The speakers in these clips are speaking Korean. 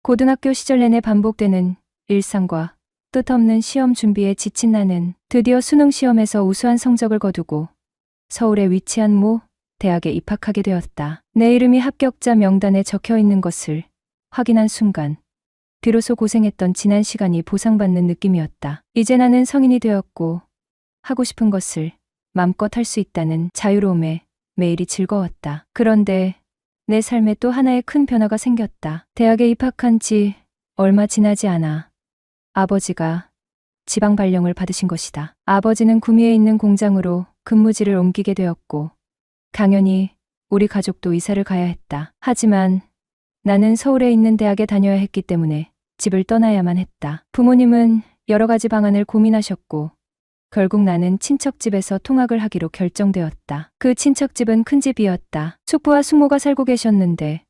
고등학교 시절 내내 반복되는 일상과 뜻없는 시험 준비에 지친 나는 드디어 수능 시험에서 우수한 성적을 거두고 서울에 위치한 모 대학에 입학하게 되었다. 내 이름이 합격자 명단에 적혀 있는 것을 확인한 순간 비로소 고생했던 지난 시간이 보상받는 느낌이었다. 이제 나는 성인이 되었고 하고 싶은 것을 맘껏 할 수 있다는 자유로움에 매일이 즐거웠다. 그런데 내 삶에 또 하나의 큰 변화가 생겼다. 대학에 입학한 지 얼마 지나지 않아 아버지가 지방 발령을 받으신 것이다. 아버지는 구미에 있는 공장으로 근무지를 옮기게 되었고 당연히 우리 가족도 이사를 가야 했다. 하지만 나는 서울에 있는 대학에 다녀야 했기 때문에 집을 떠나야만 했다. 부모님은 여러 가지 방안을 고민하셨고 결국 나는 친척집에서 통학을 하기로 결정되었다. 그 친척집은 큰 집이었다. 숙부와 숙모가 살고 계셨는데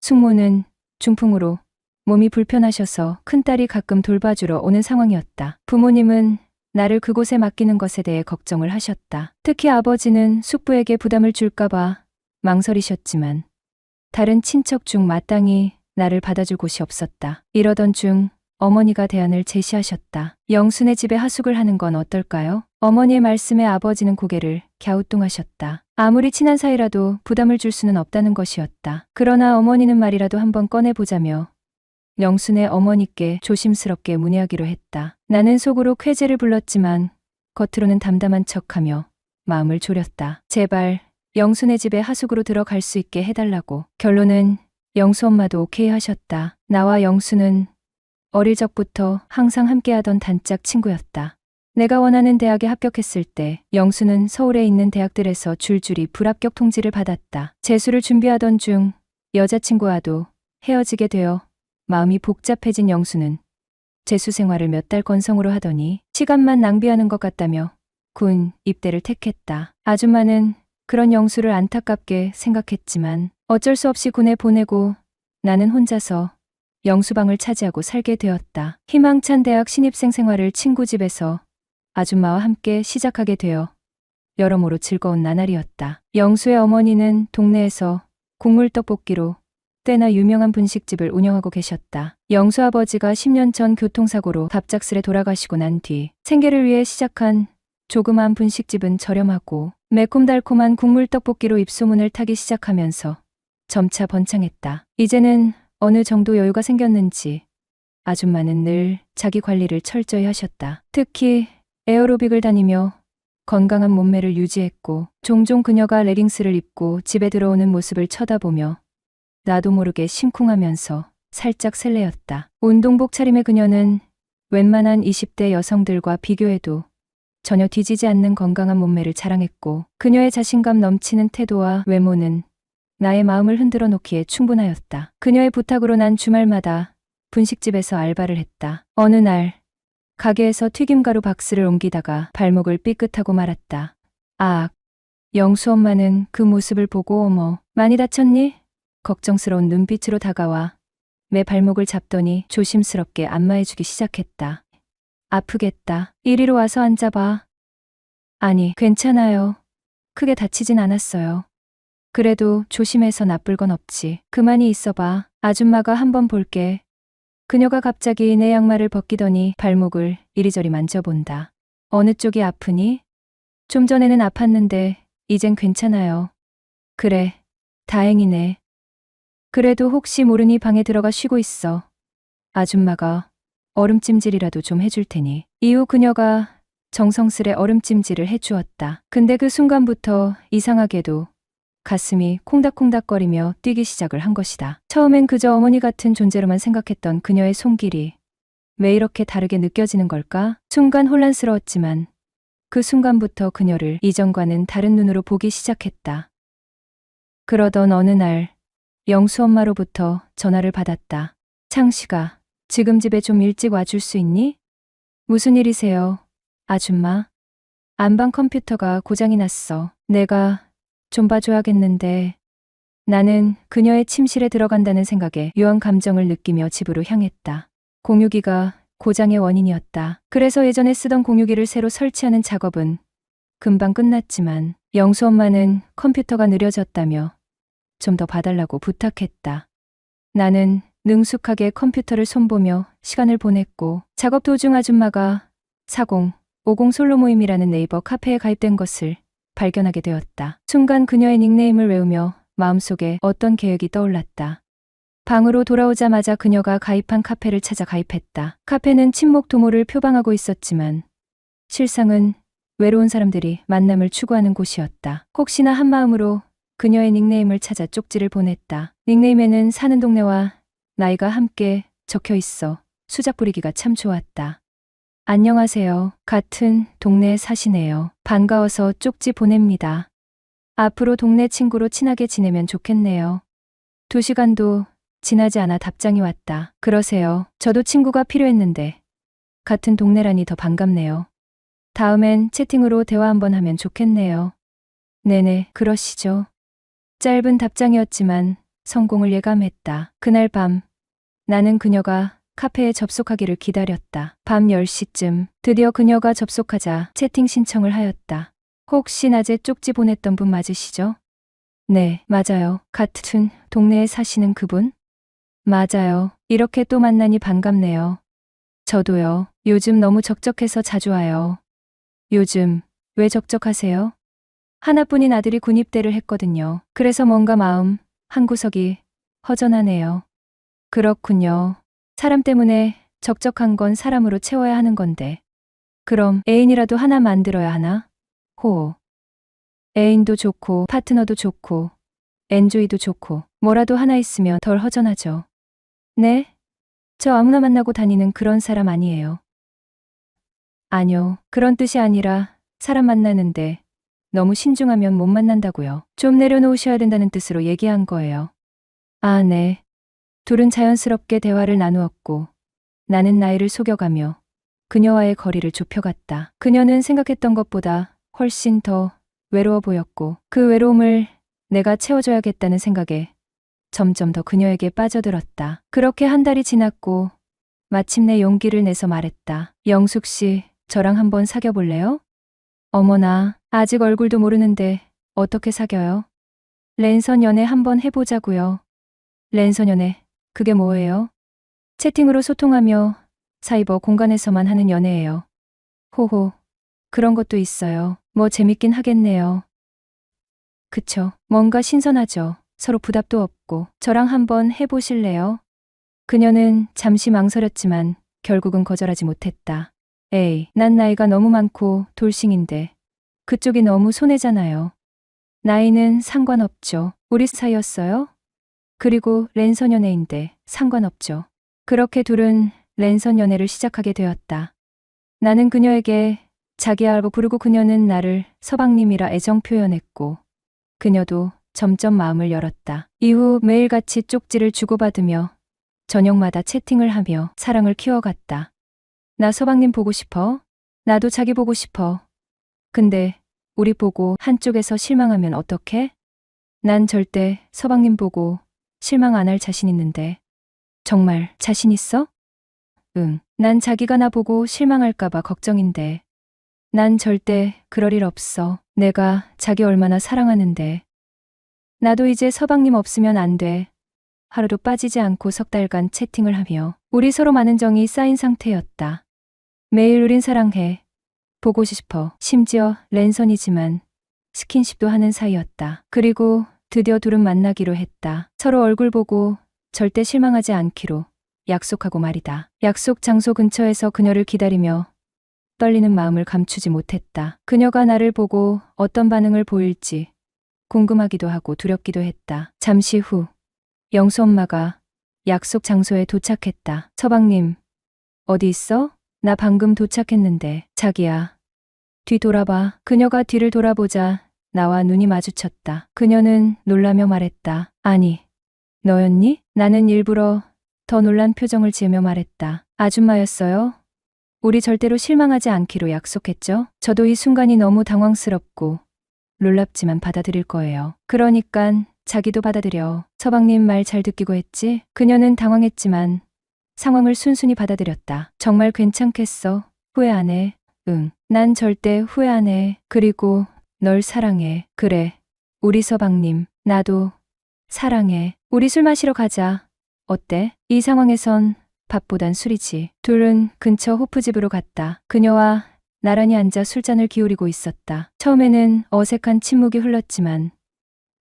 숙모는 중풍으로 몸이 불편하셔서 큰딸이 가끔 돌봐주러 오는 상황이었다. 부모님은 나를 그곳에 맡기는 것에 대해 걱정을 하셨다. 특히 아버지는 숙부에게 부담을 줄까봐 망설이셨지만 다른 친척 중 마땅히 나를 받아줄 곳이 없었다. 이러던 중 어머니가 대안을 제시하셨다. 영순의 집에 하숙을 하는 건 어떨까요? 어머니의 말씀에 아버지는 고개를 갸우뚱하셨다. 아무리 친한 사이라도 부담을 줄 수는 없다는 것이었다. 그러나 어머니는 말이라도 한번 꺼내보자며 영순의 어머니께 조심스럽게 문의하기로 했다. 나는 속으로 쾌재를 불렀지만 겉으로는 담담한 척하며 마음을 졸였다. 제발 영순의 집에 하숙으로 들어갈 수 있게 해달라고. 결론은 영수 엄마도 오케이 하셨다. 나와 영수는 어릴 적부터 항상 함께하던 단짝 친구였다. 내가 원하는 대학에 합격했을 때 영수는 서울에 있는 대학들에서 줄줄이 불합격 통지를 받았다. 재수를 준비하던 중 여자친구와도 헤어지게 되어 마음이 복잡해진 영수는 재수 생활을 몇 달 건성으로 하더니 시간만 낭비하는 것 같다며 군 입대를 택했다. 아줌마는 그런 영수를 안타깝게 생각했지만 어쩔 수 없이 군에 보내고 나는 혼자서 영수방을 차지하고 살게 되었다. 희망찬 대학 신입생 생활을 친구 집에서 아줌마와 함께 시작하게 되어 여러모로 즐거운 나날이었다. 영수의 어머니는 동네에서 국물 떡볶이로 꽤나 유명한 분식집을 운영하고 계셨다. 영수 아버지가 10년 전 교통사고로 갑작스레 돌아가시고 난 뒤 생계를 위해 시작한 조그마한 분식집은 저렴하고 매콤달콤한 국물 떡볶이로 입소문을 타기 시작하면서 점차 번창했다. 이제는 어느 정도 여유가 생겼는지 아줌마는 늘 자기 관리를 철저히 하셨다. 특히 에어로빅을 다니며 건강한 몸매를 유지했고 종종 그녀가 레깅스를 입고 집에 들어오는 모습을 쳐다보며 나도 모르게 심쿵하면서 살짝 설레었다. 운동복 차림의 그녀는 웬만한 20대 여성들과 비교해도 전혀 뒤지지 않는 건강한 몸매를 자랑했고 그녀의 자신감 넘치는 태도와 외모는 나의 마음을 흔들어 놓기에 충분하였다. 그녀의 부탁으로 난 주말마다 분식집에서 알바를 했다. 어느 날 가게에서 튀김가루 박스를 옮기다가 발목을 삐끗하고 말았다. 아, 영수 엄마는 그 모습을 보고 어머, 많이 다쳤니? 걱정스러운 눈빛으로 다가와 내 발목을 잡더니 조심스럽게 안마해주기 시작했다. 아프겠다. 이리로 와서 앉아봐. 아니, 괜찮아요. 크게 다치진 않았어요. 그래도 조심해서 나쁠 건 없지. 그만히 있어봐. 아줌마가 한번 볼게. 그녀가 갑자기 내 양말을 벗기더니 발목을 이리저리 만져본다. 어느 쪽이 아프니? 좀 전에는 아팠는데 이젠 괜찮아요. 그래, 다행이네. 그래도 혹시 모르니 방에 들어가 쉬고 있어. 아줌마가 얼음찜질이라도 좀 해줄 테니. 이후 그녀가 정성스레 얼음찜질을 해주었다. 근데 그 순간부터 이상하게도 가슴이 콩닥콩닥거리며 뛰기 시작을 한 것이다. 처음엔 그저 어머니 같은 존재로만 생각했던 그녀의 손길이 왜 이렇게 다르게 느껴지는 걸까? 순간 혼란스러웠지만 그 순간부터 그녀를 이전과는 다른 눈으로 보기 시작했다. 그러던 어느 날 영수 엄마로부터 전화를 받았다. 창씨가 지금 집에 좀 일찍 와줄 수 있니? 무슨 일이세요, 아줌마? 안방 컴퓨터가 고장이 났어. 내가 좀 봐줘야겠는데. 나는 그녀의 침실에 들어간다는 생각에 묘한 감정을 느끼며 집으로 향했다. 공유기가 고장의 원인이었다. 그래서 예전에 쓰던 공유기를 새로 설치하는 작업은 금방 끝났지만 영수 엄마는 컴퓨터가 느려졌다며 좀 더 봐달라고 부탁했다. 나는 능숙하게 컴퓨터를 손보며 시간을 보냈고 작업 도중 아줌마가 4050 솔로 모임이라는 네이버 카페에 가입된 것을 발견하게 되었다. 순간 그녀의 닉네임을 외우며 마음속에 어떤 계획이 떠올랐다. 방으로 돌아오자마자 그녀가 가입한 카페를 찾아 가입했다. 카페는 친목 도모를 표방하고 있었지만 실상은 외로운 사람들이 만남을 추구하는 곳이었다. 혹시나 한마음으로 그녀의 닉네임을 찾아 쪽지를 보냈다. 닉네임에는 사는 동네와 나이가 함께 적혀 있어 수작 부리기가 참 좋았다. 안녕하세요. 같은 동네에 사시네요. 반가워서 쪽지 보냅니다. 앞으로 동네 친구로 친하게 지내면 좋겠네요. 2시간도 지나지 않아 답장이 왔다. 그러세요. 저도 친구가 필요했는데 같은 동네라니 더 반갑네요. 다음엔 채팅으로 대화 한번 하면 좋겠네요. 네네, 그러시죠. 짧은 답장이었지만 성공을 예감했다. 그날 밤 나는 그녀가 카페에 접속하기를 기다렸다. 밤 10시쯤 드디어 그녀가 접속하자 채팅 신청을 하였다. 혹시 낮에 쪽지 보냈던 분 맞으시죠? 네, 맞아요. 같은 동네에 사시는 그분? 맞아요. 이렇게 또 만나니 반갑네요. 저도요. 요즘 너무 적적해서 자주 와요. 요즘 왜 적적하세요? 하나뿐인 아들이 군입대를 했거든요. 그래서 뭔가 마음 한구석이 허전하네요. 그렇군요. 사람 때문에 적적한 건 사람으로 채워야 하는 건데. 그럼 애인이라도 하나 만들어야 하나? 호. 애인도 좋고 파트너도 좋고 엔조이도 좋고 뭐라도 하나 있으면 덜 허전하죠. 네? 저 아무나 만나고 다니는 그런 사람 아니에요. 아니요. 그런 뜻이 아니라 사람 만나는데 너무 신중하면 못 만난다고요. 좀 내려놓으셔야 된다는 뜻으로 얘기한 거예요. 아, 네. 둘은 자연스럽게 대화를 나누었고 나는 나이를 속여가며 그녀와의 거리를 좁혀갔다. 그녀는 생각했던 것보다 훨씬 더 외로워 보였고 그 외로움을 내가 채워줘야겠다는 생각에 점점 더 그녀에게 빠져들었다. 그렇게 한 달이 지났고 마침내 용기를 내서 말했다. 영숙 씨, 저랑 한번 사귀어 볼래요? 어머나, 아직 얼굴도 모르는데 어떻게 사겨요? 랜선 연애 한번 해보자고요. 랜선 연애, 그게 뭐예요? 채팅으로 소통하며 사이버 공간에서만 하는 연애예요. 호호, 그런 것도 있어요. 뭐 재밌긴 하겠네요. 그쵸, 뭔가 신선하죠. 서로 부담도 없고. 저랑 한번 해보실래요? 그녀는 잠시 망설였지만 결국은 거절하지 못했다. 에이, 난 나이가 너무 많고 돌싱인데 그쪽이 너무 손해잖아요. 나이는 상관없죠. 우리 사이였어요? 그리고 랜선 연애인데 상관없죠. 그렇게 둘은 랜선 연애를 시작하게 되었다. 나는 그녀에게 자기야라고 부르고 그녀는 나를 서방님이라 애정 표현했고 그녀도 점점 마음을 열었다. 이후 매일같이 쪽지를 주고받으며 저녁마다 채팅을 하며 사랑을 키워갔다. 나 서방님 보고 싶어. 나도 자기 보고 싶어. 근데 우리 보고 한쪽에서 실망하면 어떡해? 난 절대 서방님 보고 실망 안 할 자신 있는데. 정말 자신 있어? 응. 난 자기가 나 보고 실망할까봐 걱정인데. 난 절대 그럴 일 없어. 내가 자기 얼마나 사랑하는데. 나도 이제 서방님 없으면 안 돼. 하루도 빠지지 않고 석 달간 채팅을 하며 우리 서로 많은 정이 쌓인 상태였다. 매일 우린 사랑해. 보고 싶어. 심지어 랜선이지만 스킨십도 하는 사이였다. 그리고 드디어 둘은 만나기로 했다. 서로 얼굴 보고 절대 실망하지 않기로 약속하고 말이다. 약속 장소 근처에서 그녀를 기다리며 떨리는 마음을 감추지 못했다. 그녀가 나를 보고 어떤 반응을 보일지 궁금하기도 하고 두렵기도 했다. 잠시 후 영수 엄마가 약속 장소에 도착했다. 서방님, 어디 있어? 나 방금 도착했는데. 자기야. 뒤 돌아봐. 그녀가 뒤를 돌아보자 나와 눈이 마주쳤다. 그녀는 놀라며 말했다. 아니, 너였니? 나는 일부러 더 놀란 표정을 지으며 말했다. 아줌마였어요? 우리 절대로 실망하지 않기로 약속했죠? 저도 이 순간이 너무 당황스럽고 놀랍지만 받아들일 거예요. 그러니깐 자기도 받아들여. 서방님 말 잘 듣기고 했지? 그녀는 당황했지만 상황을 순순히 받아들였다. 정말 괜찮겠어? 후회 안 해. 응. 난 절대 후회 안 해. 그리고 널 사랑해. 그래. 우리 서방님, 나도 사랑해. 우리 술 마시러 가자. 어때? 이 상황에선 밥보단 술이지. 둘은 근처 호프집으로 갔다. 그녀와 나란히 앉아 술잔을 기울이고 있었다. 처음에는 어색한 침묵이 흘렀지만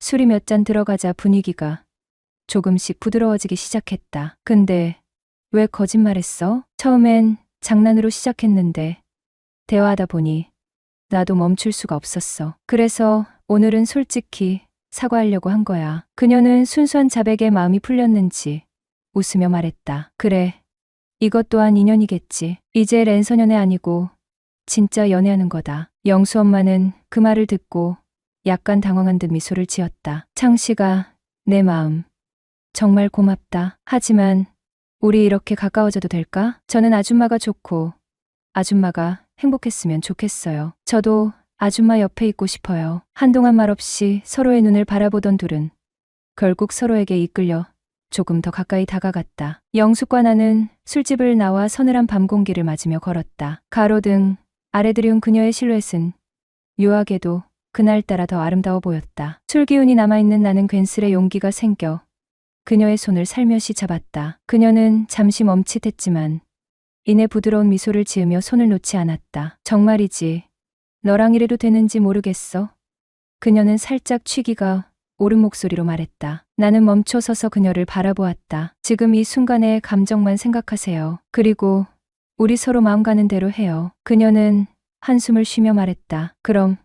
술이 몇 잔 들어가자 분위기가 조금씩 부드러워지기 시작했다. 근데 왜 거짓말했어? 처음엔 장난으로 시작했는데 대화하다 보니 나도 멈출 수가 없었어. 그래서 오늘은 솔직히 사과하려고 한 거야. 그녀는 순수한 자백에 마음이 풀렸는지 웃으며 말했다. 그래, 이것 또한 인연이겠지. 이제 랜선연애 아니고 진짜 연애하는 거다. 영수 엄마는 그 말을 듣고 약간 당황한 듯 미소를 지었다. 창씨가 내 마음 정말 고맙다. 하지만 우리 이렇게 가까워져도 될까? 저는 아줌마가 좋고 아줌마가 행복했으면 좋겠어요. 저도 아줌마 옆에 있고 싶어요. 한동안 말없이 서로의 눈을 바라보던 둘은 결국 서로에게 이끌려 조금 더 가까이 다가갔다. 영숙과 나는 술집을 나와 서늘한 밤 공기를 맞으며 걸었다. 가로등 아래 들이운 그녀의 실루엣은 묘하게도 그날따라 더 아름다워 보였다. 술 기운이 남아있는 나는 괜스레 용기가 생겨 그녀의 손을 살며시 잡았다. 그녀는 잠시 멈칫했지만 이내 부드러운 미소를 지으며 손을 놓지 않았다. 정말이지. 너랑 이래도 되는지 모르겠어. 그녀는 살짝 취기가 오른 목소리로 말했다. 나는 멈춰서서 그녀를 바라보았다. 지금 이 순간의 감정만 생각하세요. 그리고 우리 서로 마음 가는 대로 해요. 그녀는 한숨을 쉬며 말했다. 그럼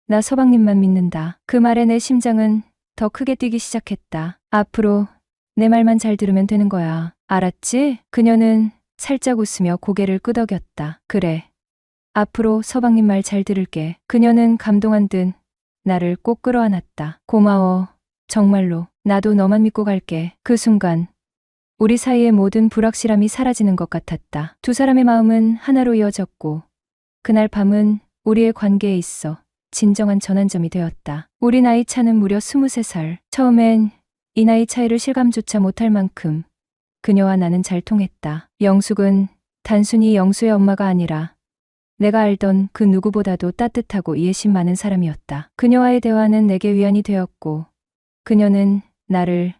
나 서방님만 믿는다. 그 말에 내 심장은 더 크게 뛰기 시작했다. 앞으로 내 말만 잘 들으면 되는 거야. 알았지? 그녀는 살짝 웃으며 고개를 끄덕였다. 그래. 앞으로 서방님 말 잘 들을게. 그녀는 감동한 듯 나를 꼭 끌어안았다. 고마워. 정말로. 나도 너만 믿고 갈게. 그 순간 우리 사이의 모든 불확실함이 사라지는 것 같았다. 두 사람의 마음은 하나로 이어졌고 그날 밤은 우리의 관계에 있어 진정한 전환점이 되었다. 우리 나이 차는 무려 23살. 처음엔 이 나이 차이를 실감조차 못할 만큼 그녀와 나는 잘 통했다. 영숙은 단순히 영수의 엄마가 아니라 내가 알던 그 누구보다도 따뜻하고 이해심 많은 사람이었다. 그녀와의 대화는 내게 위안이 되었고 그녀는 나를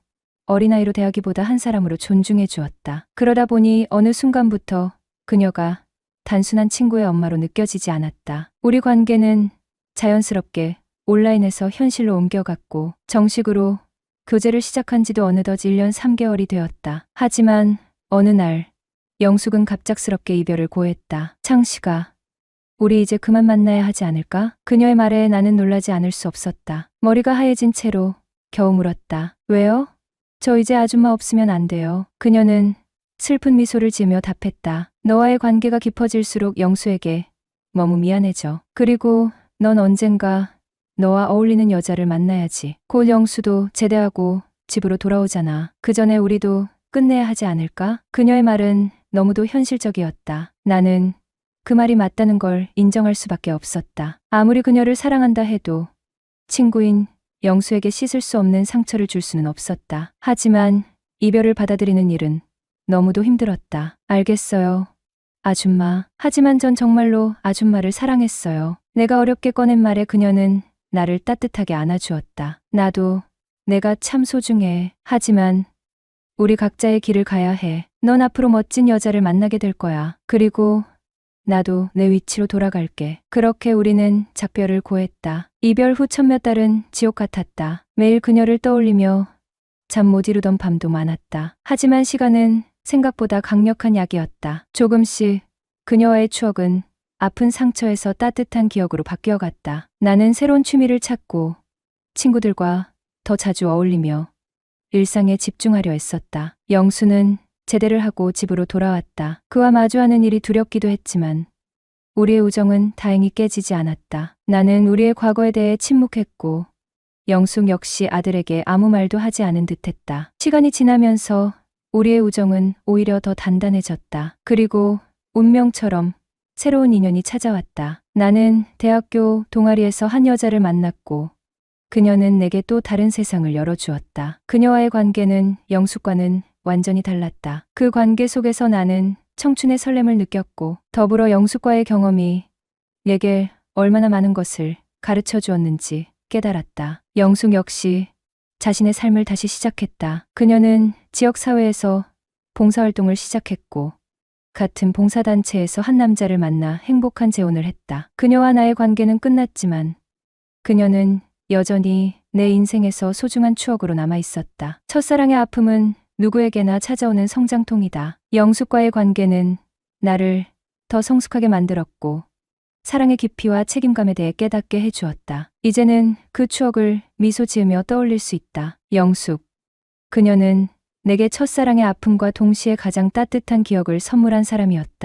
어린아이로 대하기보다 한 사람으로 존중해 주었다. 그러다 보니 어느 순간부터 그녀가 단순한 친구의 엄마로 느껴지지 않았다. 우리 관계는 자연스럽게 온라인에서 현실로 옮겨갔고 정식으로 교제를 시작한 지도 어느덧 1년 3개월이 되었다. 하지만 어느 날 영숙은 갑작스럽게 이별을 고했다. 창씨가 우리 이제 그만 만나야 하지 않을까? 그녀의 말에 나는 놀라지 않을 수 없었다. 머리가 하얘진 채로 겨우 물었다. 왜요? 저 이제 아줌마 없으면 안 돼요. 그녀는 슬픈 미소를 지으며 답했다. 너와의 관계가 깊어질수록 영수에게 너무 미안해져. 그리고 넌 언젠가 너와 어울리는 여자를 만나야지. 곧 영수도 제대하고 집으로 돌아오잖아. 그 전에 우리도 끝내야 하지 않을까? 그녀의 말은 너무도 현실적이었다. 나는 그 말이 맞다는 걸 인정할 수밖에 없었다. 아무리 그녀를 사랑한다 해도 친구인 영수에게 씻을 수 없는 상처를 줄 수는 없었다. 하지만 이별을 받아들이는 일은 너무도 힘들었다. 알겠어요. 아줌마. 하지만 전 정말로 아줌마를 사랑했어요. 내가 어렵게 꺼낸 말에 그녀는 나를 따뜻하게 안아주었다. 나도 내가 참 소중해. 하지만 우리 각자의 길을 가야 해. 넌 앞으로 멋진 여자를 만나게 될 거야. 그리고 나도 내 위치로 돌아갈게. 그렇게 우리는 작별을 고했다. 이별 후 천몇 달은 지옥 같았다. 매일 그녀를 떠올리며 잠 못 이루던 밤도 많았다. 하지만 시간은 생각보다 강력한 약이었다. 조금씩 그녀와의 추억은 아픈 상처에서 따뜻한 기억으로 바뀌어갔다. 나는 새로운 취미를 찾고 친구들과 더 자주 어울리며 일상에 집중하려 했었다. 영수는 제대를 하고 집으로 돌아왔다. 그와 마주하는 일이 두렵기도 했지만 우리의 우정은 다행히 깨지지 않았다. 나는 우리의 과거에 대해 침묵했고 영숙 역시 아들에게 아무 말도 하지 않은 듯했다. 시간이 지나면서 우리의 우정은 오히려 더 단단해졌다. 그리고 운명처럼 새로운 인연이 찾아왔다. 나는 대학교 동아리에서 한 여자를 만났고 그녀는 내게 또 다른 세상을 열어주었다. 그녀와의 관계는 영숙과는 완전히 달랐다. 그 관계 속에서 나는 청춘의 설렘을 느꼈고 더불어 영숙과의 경험이 내게 얼마나 많은 것을 가르쳐 주었는지 깨달았다. 영숙 역시 자신의 삶을 다시 시작했다. 그녀는 지역사회에서 봉사활동을 시작했고 같은 봉사단체에서 한 남자를 만나 행복한 재혼을 했다. 그녀와 나의 관계는 끝났지만 그녀는 여전히 내 인생에서 소중한 추억으로 남아 있었다. 첫사랑의 아픔은 누구에게나 찾아오는 성장통이다. 영숙과의 관계는 나를 더 성숙하게 만들었고 사랑의 깊이와 책임감에 대해 깨닫게 해주었다. 이제는 그 추억을 미소 지으며 떠올릴 수 있다. 영숙. 그녀는 내게 첫사랑의 아픔과 동시에 가장 따뜻한 기억을 선물한 사람이었다.